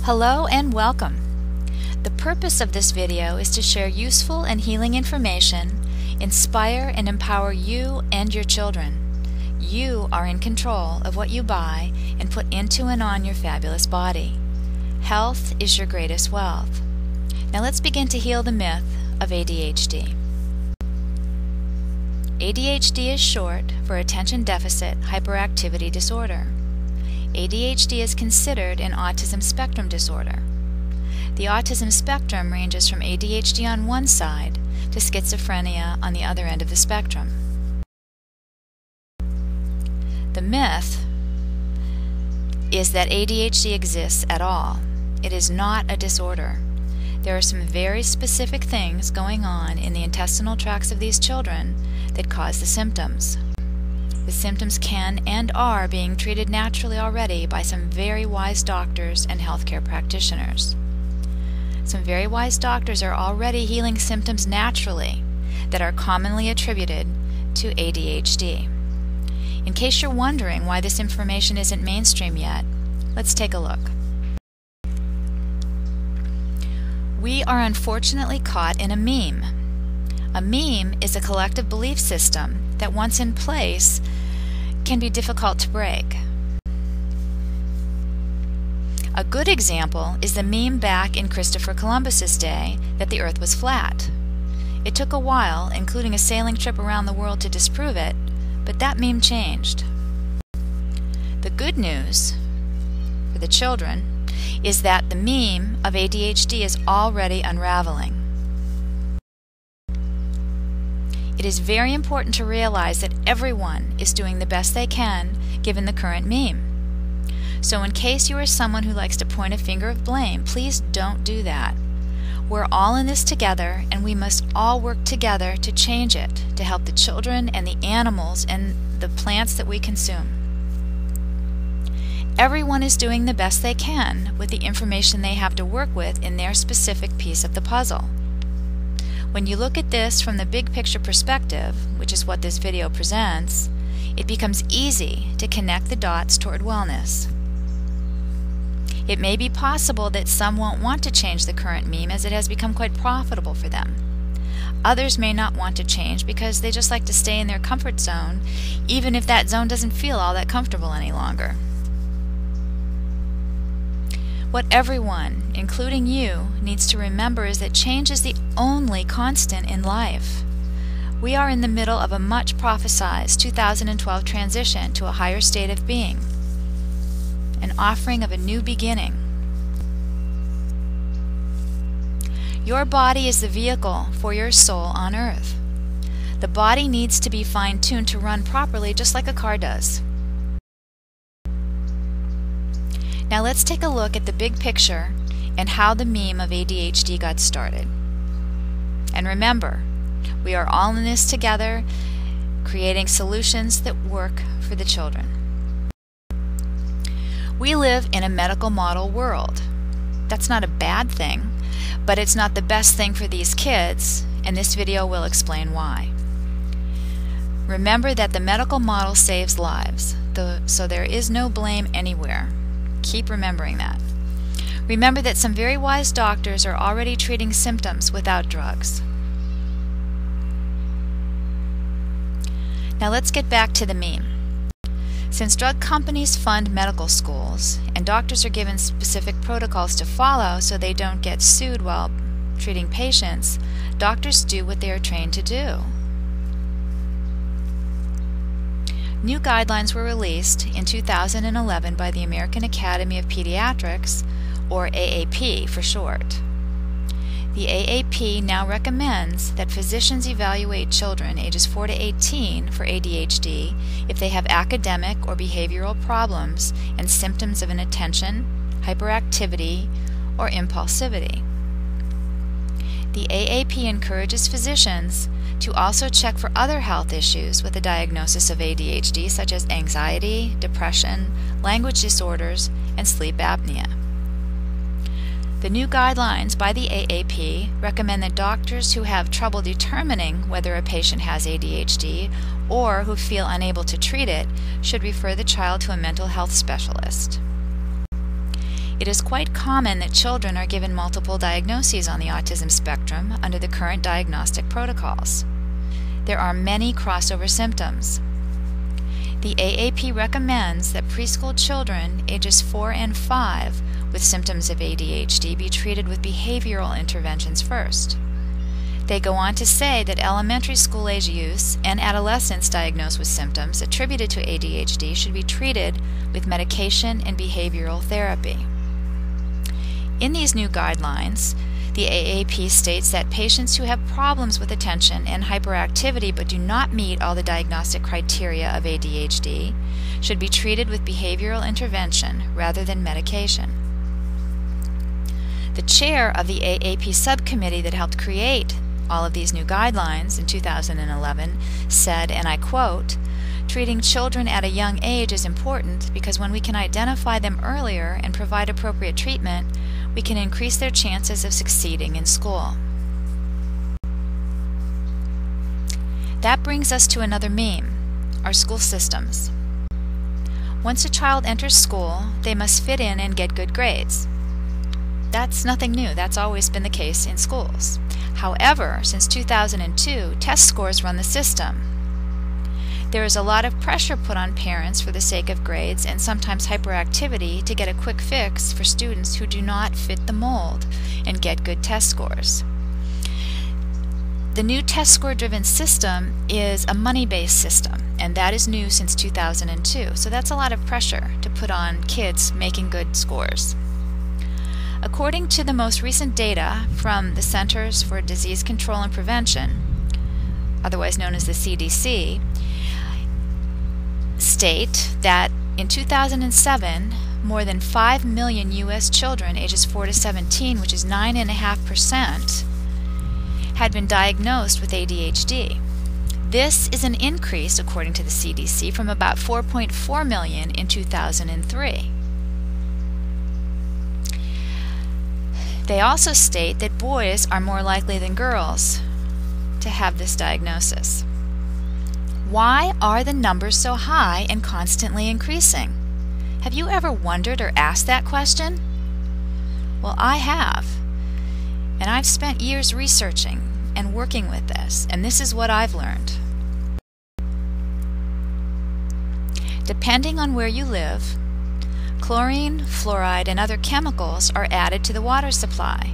Hello and welcome. The purpose of this video is to share useful and healing information, inspire and empower you and your children. You are in control of what you buy and put into and on your fabulous body. Health is your greatest wealth. Now let's begin to heal the myth of ADHD. ADHD is short for Attention Deficit Hyperactivity Disorder. ADHD is considered an autism spectrum disorder. The autism spectrum ranges from ADHD on one side to schizophrenia on the other end of the spectrum. The myth is that ADHD exists at all. It is not a disorder. There are some very specific things going on in the intestinal tracts of these children that cause the symptoms. The symptoms can and are being treated naturally already by some very wise doctors and healthcare practitioners. Some very wise doctors are already healing symptoms naturally that are commonly attributed to ADHD. In case you're wondering why this information isn't mainstream yet, let's take a look. We are unfortunately caught in a meme. A meme is a collective belief system that, once in place, can be difficult to break. A good example is the meme back in Christopher Columbus's day that the Earth was flat. It took a while, including a sailing trip around the world, to disprove it, but that meme changed. The good news for the children is that the meme of ADHD is already unraveling. It is very important to realize that everyone is doing the best they can given the current meme. So in case you are someone who likes to point a finger of blame, please don't do that. We're all in this together, and we must all work together to change it, to help the children and the animals and the plants that we consume. Everyone is doing the best they can with the information they have to work with in their specific piece of the puzzle. When you look at this from the big picture perspective, which is what this video presents, it becomes easy to connect the dots toward wellness. It may be possible that some won't want to change the current meme as it has become quite profitable for them. Others may not want to change because they just like to stay in their comfort zone, even if that zone doesn't feel all that comfortable any longer. What everyone, including you, needs to remember is that change is the only constant in life. We are in the middle of a much prophesized 2012 transition to a higher state of being, an offering of a new beginning. Your body is the vehicle for your soul on earth. The body needs to be fine-tuned to run properly, just like a car does. Now let's take a look at the big picture and how the meme of ADHD got started. And remember, we are all in this together, creating solutions that work for the children. We live in a medical model world. That's not a bad thing, but it's not the best thing for these kids, and this video will explain why. Remember that the medical model saves lives, so there is no blame anywhere. Keep remembering that. Remember that some very wise doctors are already treating symptoms without drugs. Now let's get back to the meme. Since drug companies fund medical schools and doctors are given specific protocols to follow so they don't get sued while treating patients, doctors do what they are trained to do. New guidelines were released in 2011 by the American Academy of Pediatrics, or AAP for short. The AAP now recommends that physicians evaluate children ages 4 to 18 for ADHD if they have academic or behavioral problems and symptoms of inattention, hyperactivity, or impulsivity. The AAP encourages physicians to also check for other health issues with a diagnosis of ADHD, such as anxiety, depression, language disorders, and sleep apnea. The new guidelines by the AAP recommend that doctors who have trouble determining whether a patient has ADHD or who feel unable to treat it should refer the child to a mental health specialist. It is quite common that children are given multiple diagnoses on the autism spectrum under the current diagnostic protocols. There are many crossover symptoms. The AAP recommends that preschool children ages 4 and 5 with symptoms of ADHD be treated with behavioral interventions first. They go on to say that elementary school age youth and adolescents diagnosed with symptoms attributed to ADHD should be treated with medication and behavioral therapy. In these new guidelines, the AAP states that patients who have problems with attention and hyperactivity but do not meet all the diagnostic criteria of ADHD should be treated with behavioral intervention rather than medication. The chair of the AAP subcommittee that helped create all of these new guidelines in 2011 said, and I quote, "Treating children at a young age is important because when we can identify them earlier and provide appropriate treatment, we can increase their chances of succeeding in school." That brings us to another meme, our school systems. Once a child enters school, they must fit in and get good grades. That's nothing new. That's always been the case in schools. However, since 2002, test scores run the system. There is a lot of pressure put on parents for the sake of grades and sometimes hyperactivity to get a quick fix for students who do not fit the mold and get good test scores. The new test score-driven system is a money-based system, and that is new since 2002, so that's a lot of pressure to put on kids making good scores. According to the most recent data from the Centers for Disease Control and Prevention, otherwise known as the CDC, state that in 2007, more than 5 million U.S. children ages 4 to 17, which is 9.5%, had been diagnosed with ADHD. This is an increase, according to the CDC, from about 4.4 million in 2003. They also state that boys are more likely than girls to have this diagnosis. Why are the numbers so high and constantly increasing? Have you ever wondered or asked that question? Well, I have. And I've spent years researching and working with this, and this is what I've learned. Depending on where you live, chlorine, fluoride, and other chemicals are added to the water supply.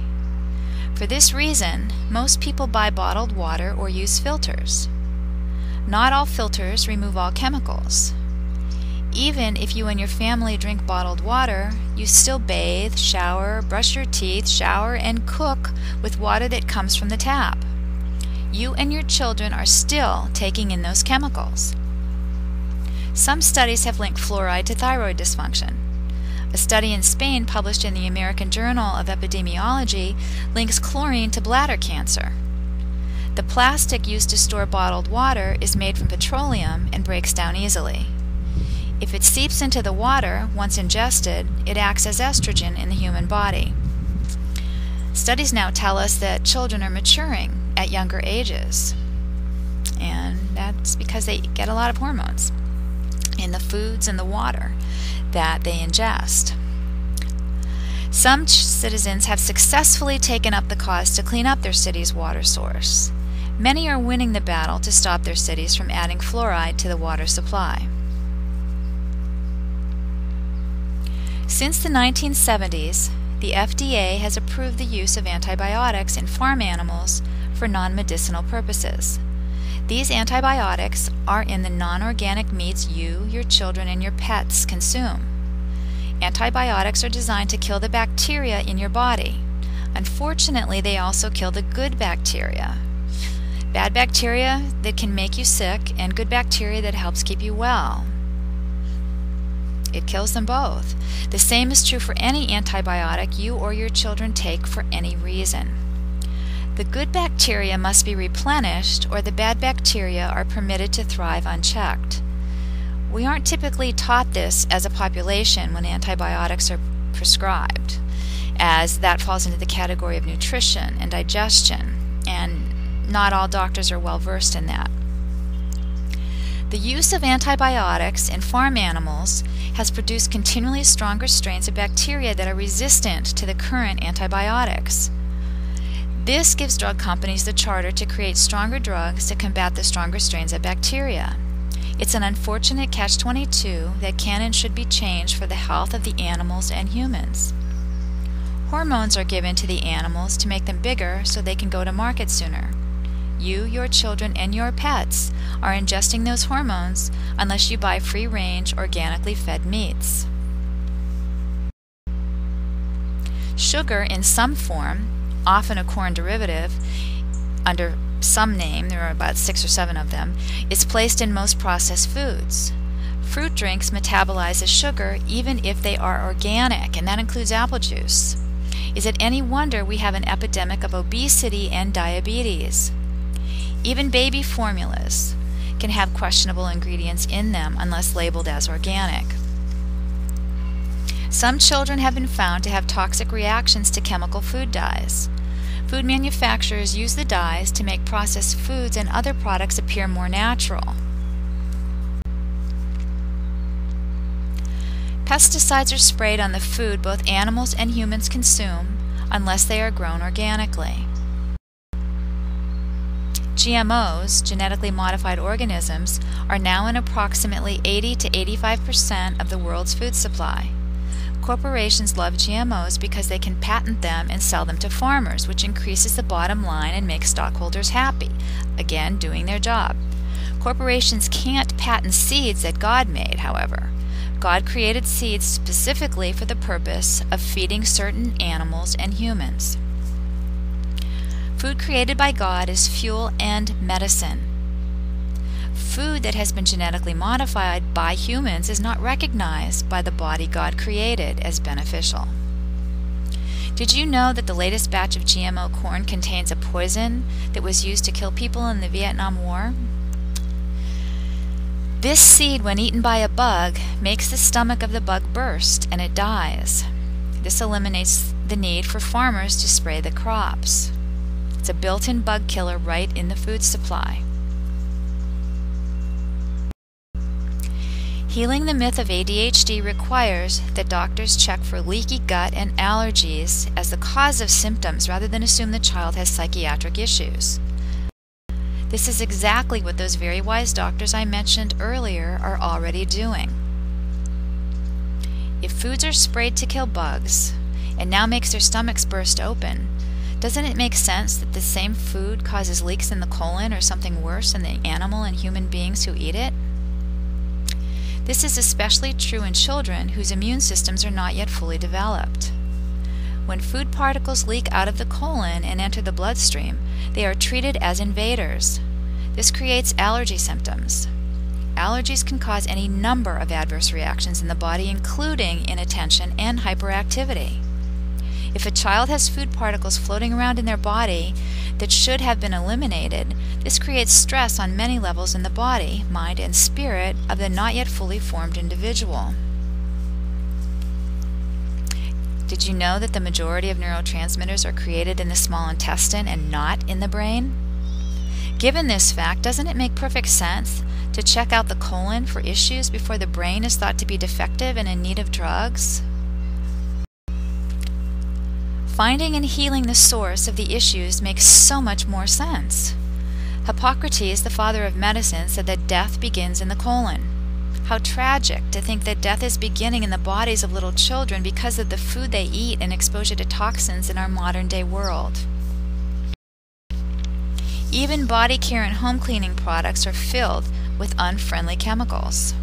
For this reason, most people buy bottled water or use filters. Not all filters remove all chemicals. Even if you and your family drink bottled water, you still bathe, shower, brush your teeth, shower, and cook with water that comes from the tap. You and your children are still taking in those chemicals. Some studies have linked fluoride to thyroid dysfunction. A study in Spain published in the American Journal of Epidemiology links chlorine to bladder cancer. The plastic used to store bottled water is made from petroleum and breaks down easily. If it seeps into the water, once ingested, it acts as estrogen in the human body. Studies now tell us that children are maturing at younger ages, and that's because they get a lot of hormones in the foods and the water that they ingest. Some citizens have successfully taken up the cause to clean up their city's water source. Many are winning the battle to stop their cities from adding fluoride to the water supply. Since the 1970s, the FDA has approved the use of antibiotics in farm animals for non-medicinal purposes. These antibiotics are in the non-organic meats you, your children, and your pets consume. Antibiotics are designed to kill the bacteria in your body. Unfortunately, they also kill the good bacteria. Bad bacteria that can make you sick and good bacteria that helps keep you well. It kills them both. The same is true for any antibiotic you or your children take for any reason. The good bacteria must be replenished, or the bad bacteria are permitted to thrive unchecked. We aren't typically taught this as a population when antibiotics are prescribed, as that falls into the category of nutrition and digestion, and not all doctors are well versed in that. The use of antibiotics in farm animals has produced continually stronger strains of bacteria that are resistant to the current antibiotics. This gives drug companies the charter to create stronger drugs to combat the stronger strains of bacteria. It's an unfortunate catch-22 that can and should be changed for the health of the animals and humans. Hormones are given to the animals to make them bigger so they can go to market sooner. You, your children, and your pets are ingesting those hormones unless you buy free-range, organically fed meats. Sugar in some form, often a corn derivative, under some name, there are about 6 or 7 of them, is placed in most processed foods. Fruit drinks metabolize as sugar even if they are organic, and that includes apple juice. Is it any wonder we have an epidemic of obesity and diabetes? Even baby formulas can have questionable ingredients in them unless labeled as organic. Some children have been found to have toxic reactions to chemical food dyes. Food manufacturers use the dyes to make processed foods and other products appear more natural. Pesticides are sprayed on the food both animals and humans consume unless they are grown organically. GMOs, genetically modified organisms, are now in approximately 80 to 85% of the world's food supply. Corporations love GMOs because they can patent them and sell them to farmers, which increases the bottom line and makes stockholders happy, again doing their job. Corporations can't patent seeds that God made, however. God created seeds specifically for the purpose of feeding certain animals and humans. Food created by God is fuel and medicine. Food that has been genetically modified by humans is not recognized by the body God created as beneficial. Did you know that the latest batch of GMO corn contains a poison that was used to kill people in the Vietnam War? This seed, when eaten by a bug, makes the stomach of the bug burst and it dies. This eliminates the need for farmers to spray the crops. It's a built-in bug killer right in the food supply. Healing the myth of ADHD requires that doctors check for leaky gut and allergies as the cause of symptoms rather than assume the child has psychiatric issues. This is exactly what those very wise doctors I mentioned earlier are already doing. If foods are sprayed to kill bugs and now makes their stomachs burst open, doesn't it make sense that the same food causes leaks in the colon or something worse in the animal and human beings who eat it? This is especially true in children whose immune systems are not yet fully developed. When food particles leak out of the colon and enter the bloodstream, they are treated as invaders. This creates allergy symptoms. Allergies can cause any number of adverse reactions in the body, including inattention and hyperactivity. If a child has food particles floating around in their body that should have been eliminated, this creates stress on many levels in the body, mind, and spirit of the not yet fully formed individual. Did you know that the majority of neurotransmitters are created in the small intestine and not in the brain? Given this fact, doesn't it make perfect sense to check out the colon for issues before the brain is thought to be defective and in need of drugs? Finding and healing the source of the issues makes so much more sense. Hippocrates, the father of medicine, said that death begins in the colon. How tragic to think that death is beginning in the bodies of little children because of the food they eat and exposure to toxins in our modern-day world. Even body care and home cleaning products are filled with unfriendly chemicals.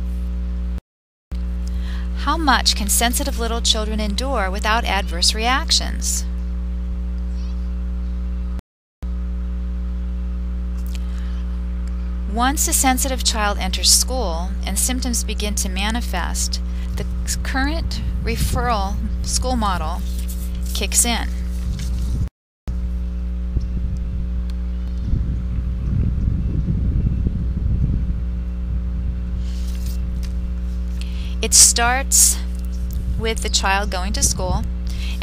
How much can sensitive little children endure without adverse reactions? Once a sensitive child enters school and symptoms begin to manifest, the current referral school model kicks in. It starts with the child going to school,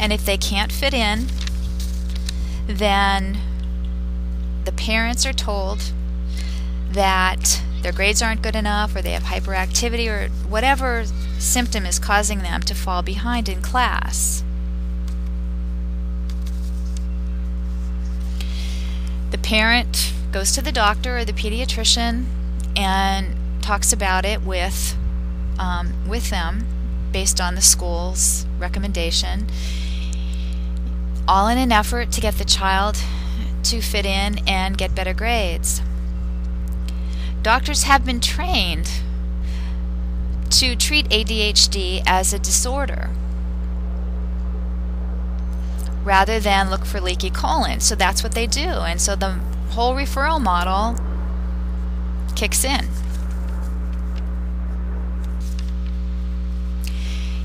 and if they can't fit in, then the parents are told that their grades aren't good enough, or they have hyperactivity, or whatever symptom is causing them to fall behind in class. The parent goes to the doctor or the pediatrician and talks about it with them based on the school's recommendation, all in an effort to get the child to fit in and get better grades. Doctors have been trained to treat ADHD as a disorder rather than look for leaky colon. So that's what they do, and so the whole referral model kicks in.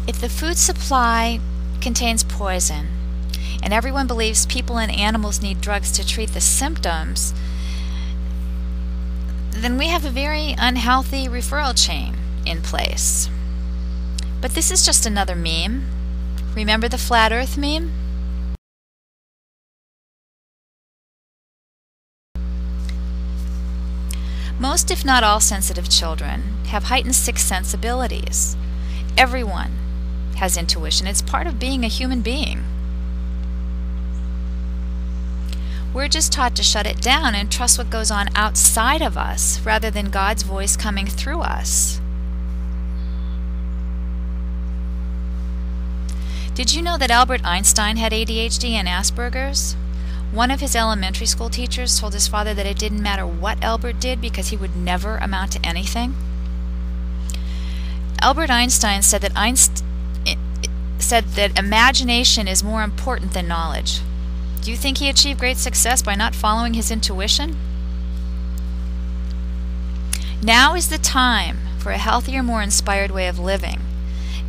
If the food supply contains poison, and everyone believes people and animals need drugs to treat the symptoms, then we have a very unhealthy referral chain in place. But this is just another meme. Remember the flat earth meme? Most, if not all, sensitive children have heightened sixth sense abilities. Everyone has intuition. It's part of being a human being. We're just taught to shut it down and trust what goes on outside of us rather than God's voice coming through us. Did you know that Albert Einstein had ADHD and Asperger's? One of his elementary school teachers told his father that it didn't matter what Albert did because he would never amount to anything. Albert Einstein said that imagination is more important than knowledge. Do you think he achieved great success by not following his intuition? Now is the time for a healthier, more inspired way of living.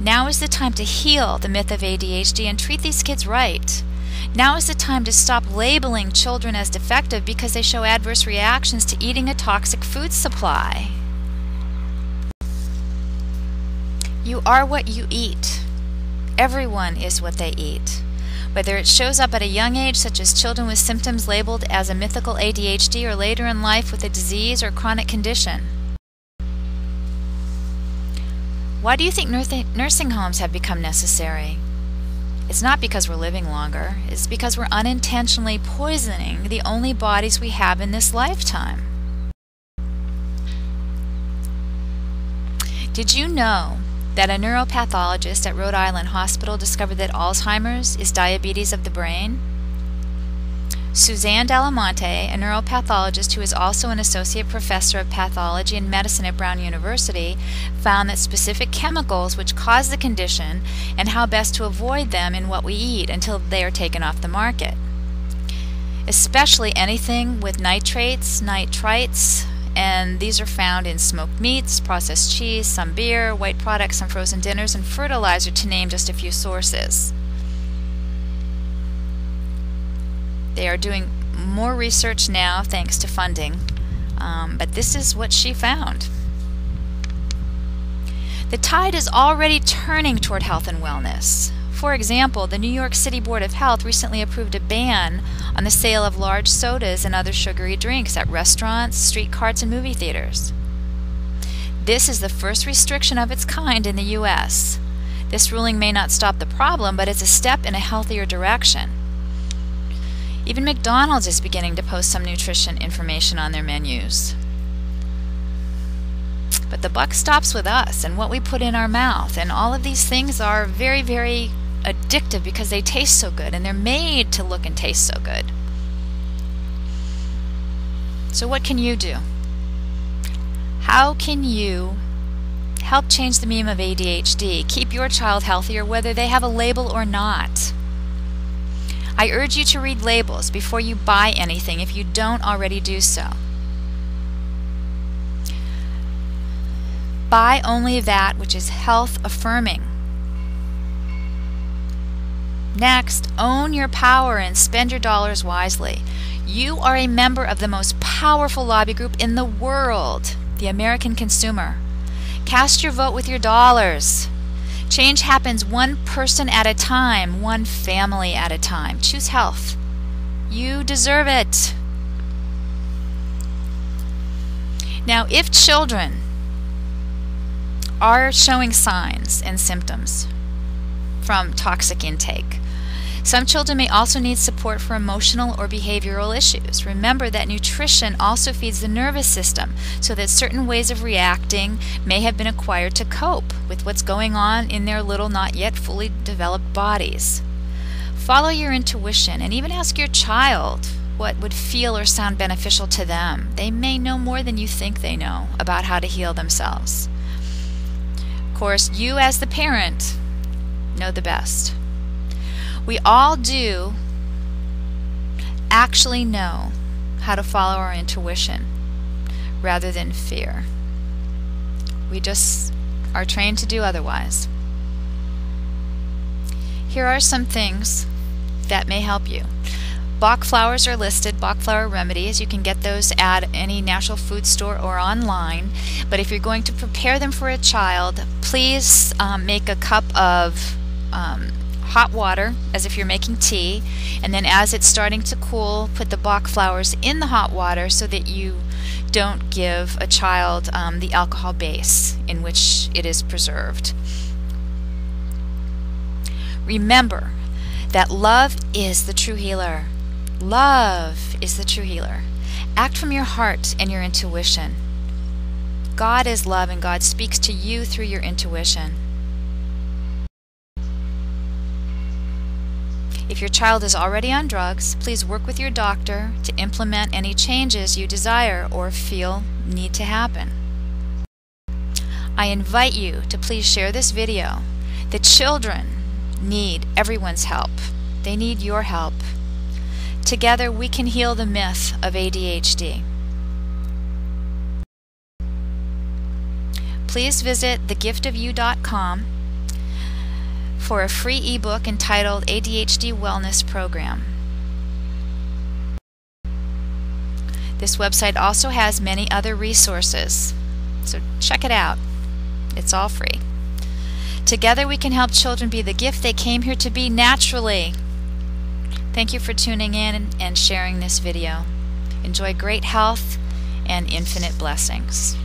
Now is the time to heal the myth of ADHD and treat these kids right. Now is the time to stop labeling children as defective because they show adverse reactions to eating a toxic food supply. You are what you eat. Everyone is what they eat. Whether it shows up at a young age, such as children with symptoms labeled as a mythical ADHD, or later in life with a disease or chronic condition. Why do you think nursing homes have become necessary? It's not because we're living longer. It's because we're unintentionally poisoning the only bodies we have in this lifetime. Did you know that a neuropathologist at Rhode Island Hospital discovered that Alzheimer's is diabetes of the brain? Suzanne Delamonte, a neuropathologist who is also an associate professor of pathology and medicine at Brown University, found that specific chemicals which cause the condition and how best to avoid them in what we eat until they are taken off the market. Especially anything with nitrates, nitrites, and these are found in smoked meats, processed cheese, some beer, white products, some frozen dinners, and fertilizer, to name just a few sources. They are doing more research now thanks to funding, but this is what she found. The tide is already turning toward health and wellness. For example, the New York City Board of Health recently approved a ban on the sale of large sodas and other sugary drinks at restaurants, street carts, and movie theaters. This is the first restriction of its kind in the U.S. This ruling may not stop the problem, but it's a step in a healthier direction. Even McDonald's is beginning to post some nutrition information on their menus. But the buck stops with us and what we put in our mouth, and all of these things are very, very addictive because they taste so good and they're made to look and taste so good. So what can you do? How can you help change the meme of ADHD, keep your child healthier whether they have a label or not? I urge you to read labels before you buy anything if you don't already do so. Buy only that which is health affirming. Next, own your power and spend your dollars wisely. You are a member of the most powerful lobby group in the world, the American consumer. Cast your vote with your dollars. Change happens one person at a time, one family at a time. Choose health. You deserve it. Now, if children are showing signs and symptoms from toxic intake, some children may also need support for emotional or behavioral issues. Remember that nutrition also feeds the nervous system, so that certain ways of reacting may have been acquired to cope with what's going on in their little, not yet fully developed bodies. Follow your intuition and even ask your child what would feel or sound beneficial to them. They may know more than you think they know about how to heal themselves. Of course, you as the parent know the best. We all do actually know how to follow our intuition rather than fear. We just are trained to do otherwise. Here are some things that may help you. Bach flowers are listed, Bach flower remedies. You can get those at any natural food store or online. But if you're going to prepare them for a child, please make a cup of hot water as if you're making tea, and then as it's starting to cool, put the Bach flowers in the hot water so that you don't give a child the alcohol base in which it is preserved. Remember that love is the true healer. Love is the true healer. Act from your heart and your intuition. God is love, and God speaks to you through your intuition. If your child is already on drugs, please work with your doctor to implement any changes you desire or feel need to happen. I invite you to please share this video. The children need everyone's help. They need your help. Together we can heal the myth of ADHD. Please visit thegiftofyou.com for a free ebook entitled ADHD Wellness Program. This website also has many other resources, so check it out. It's all free. Together we can help children be the gift they came here to be naturally. Thank you for tuning in and sharing this video. Enjoy great health and infinite blessings.